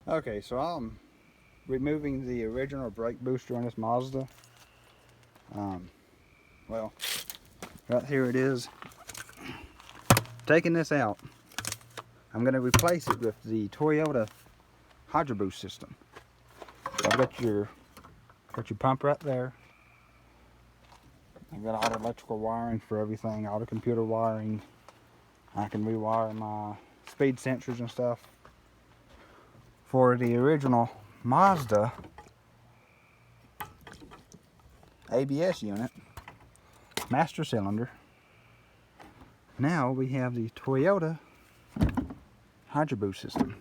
Okay, so I'm removing the original brake booster on this Mazda. Well, right here it is. Taking this out, I'm going to replace it with the Toyota Hybrid Boost system. So I've got your pump right there. I've got all the electrical wiring for everything, all the computer wiring. I can rewire my speed sensors and stuff. For the original Mazda ABS unit, master cylinder, now we have the Toyota Hybrid Boost system,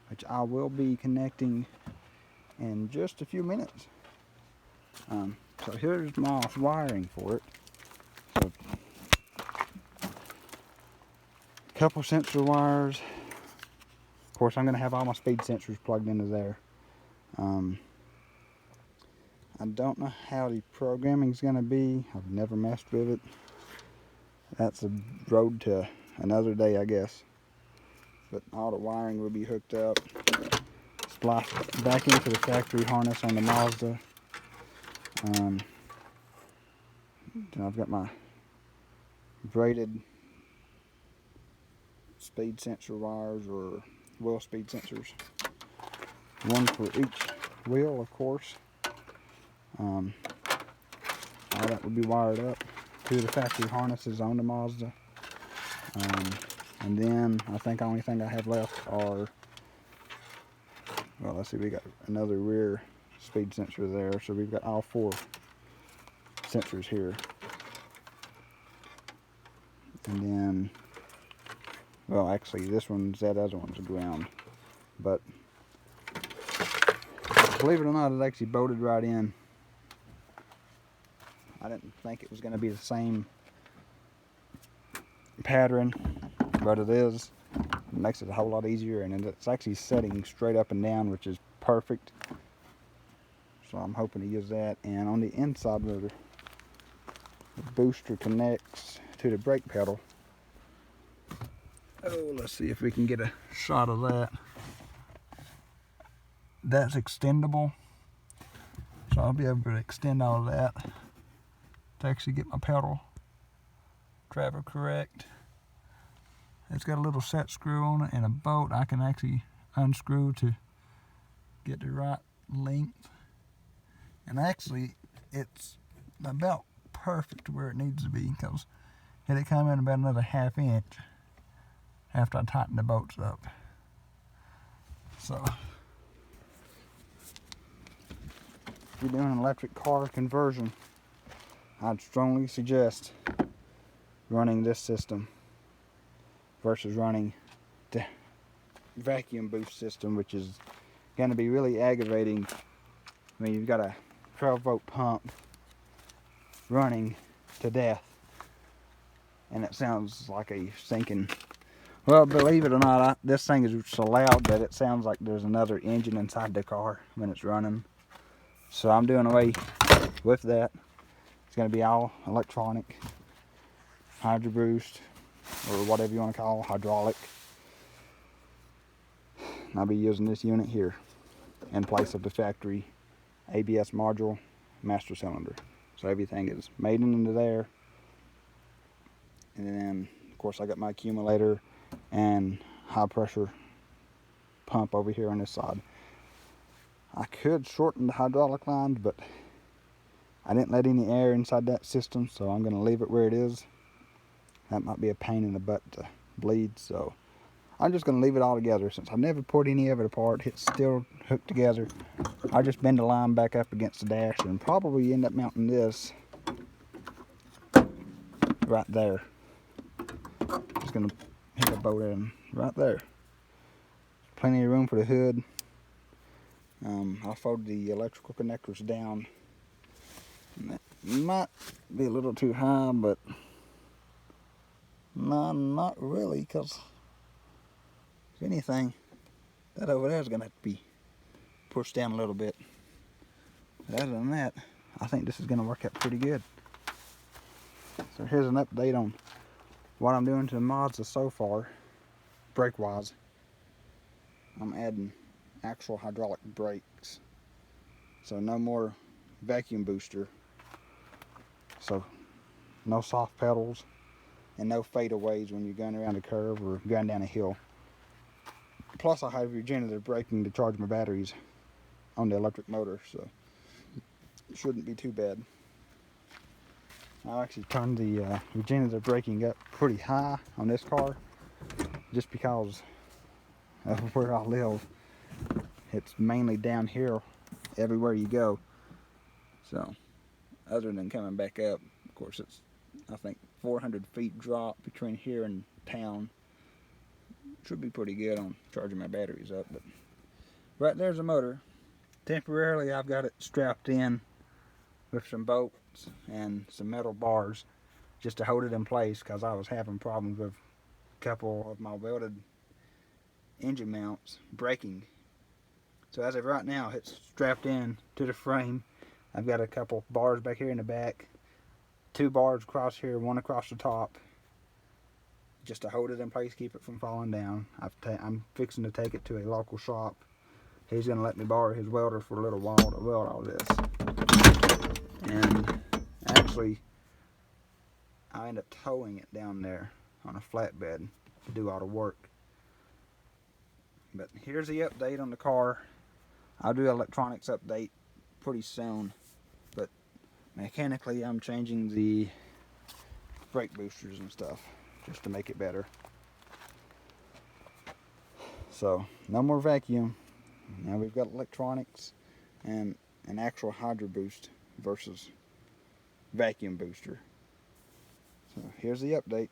which I will be connecting in just a few minutes. So here's my wiring for it. So, a couple sensor wires. Of course, I'm going to have all my speed sensors plugged into there. I don't know how the programming is going to be. I've never messed with it. That's a road to another day, I guess. But all the wiring will be hooked up, spliced back into the factory harness on the Mazda. Then I've got my braided speed sensor wires, or wheel speed sensors. One for each wheel, of course. All that will be wired up to the factory harnesses on the Mazda. And then I think the only thing I have left are, well, let's see, we got another rear speed sensor there, so we've got all 4 sensors here. And then, well, actually this one's, that other one's ground, but believe it or not, it actually bolted right in. I didn't think it was going to be the same pattern, but it is. It makes it a whole lot easier, and it's actually setting straight up and down, which is perfect. So I'm hoping to use that. And on the inside where the booster connects to the brake pedal, oh, let's see if we can get a shot of that. That's extendable, so I'll be able to extend all of that to actually get my pedal travel correct. It's got a little set screw on it and a bolt I can actually unscrew to get the right length. And actually, it's about perfect where it needs to be, because it'll come in about another ½ inch after I tighten the bolts up. So, if you're doing an electric car conversion, I'd strongly suggest running this system versus running the vacuum boost system, which is going to be really aggravating. I mean, you've got a 12-volt pump running to death, and it sounds like a sinking. Well, believe it or not, this thing is so loud that it sounds like there's another engine inside the car when it's running. So I'm doing away with that. It's going to be all electronic, hydro boost, or whatever you want to call it, hydraulic. And I'll be using this unit here in place of the factory ABS module master cylinder. So everything is mated into there. And then, of course, I got my accumulator and high pressure pump over here on this side. I could shorten the hydraulic lines, but I didn't let any air inside that system, so I'm going to leave it where it is. That might be a pain in the butt to bleed, so I'm just going to leave it all together. Since I never pulled any of it apart, it's still hooked together. I'll just bend the line back up against the dash and probably end up mounting this right there. Just going to hit a bolt in right there. Plenty of room for the hood. I'll fold the electrical connectors down. And that might be a little too high, but no, not really, because if anything, that over there is going to have to be pushed down a little bit. But other than that, I think this is going to work out pretty good. So here's an update on what I'm doing to the Mazda so far, brake-wise. I'm adding actual hydraulic brakes. So no more vacuum booster. So no soft pedals and no fadeaways when you're going around a curve or going down a hill. Plus I have regenerative braking to charge my batteries on the electric motor, so it shouldn't be too bad. I'll actually turn the regenerative braking up pretty high on this car just because of where I live. It's mainly downhill everywhere you go. So other than coming back up, of course it's, I think, 400 feet drop between here and town. Should be pretty good on charging my batteries up. But right there's the motor. Temporarily I've got it strapped in with some bolts and some metal bars just to hold it in place, because I was having problems with a couple of my welded engine mounts breaking. So as of right now, it's strapped in to the frame. I've got a couple bars back here in the back, 2 bars across here, 1 across the top, just to hold it in place, keep it from falling down. I'm fixing to take it to a local shop. He's going to let me borrow his welder for a little while to weld all this. And actually, I end up towing it down there on a flatbed to do all the work. But here's the update on the car. I'll do an electronics update pretty soon. But mechanically, I'm changing the brake boosters and stuff just to make it better. So, no more vacuum. Now we've got electronics and an actual hydro boost versus vacuum booster. So here's the update.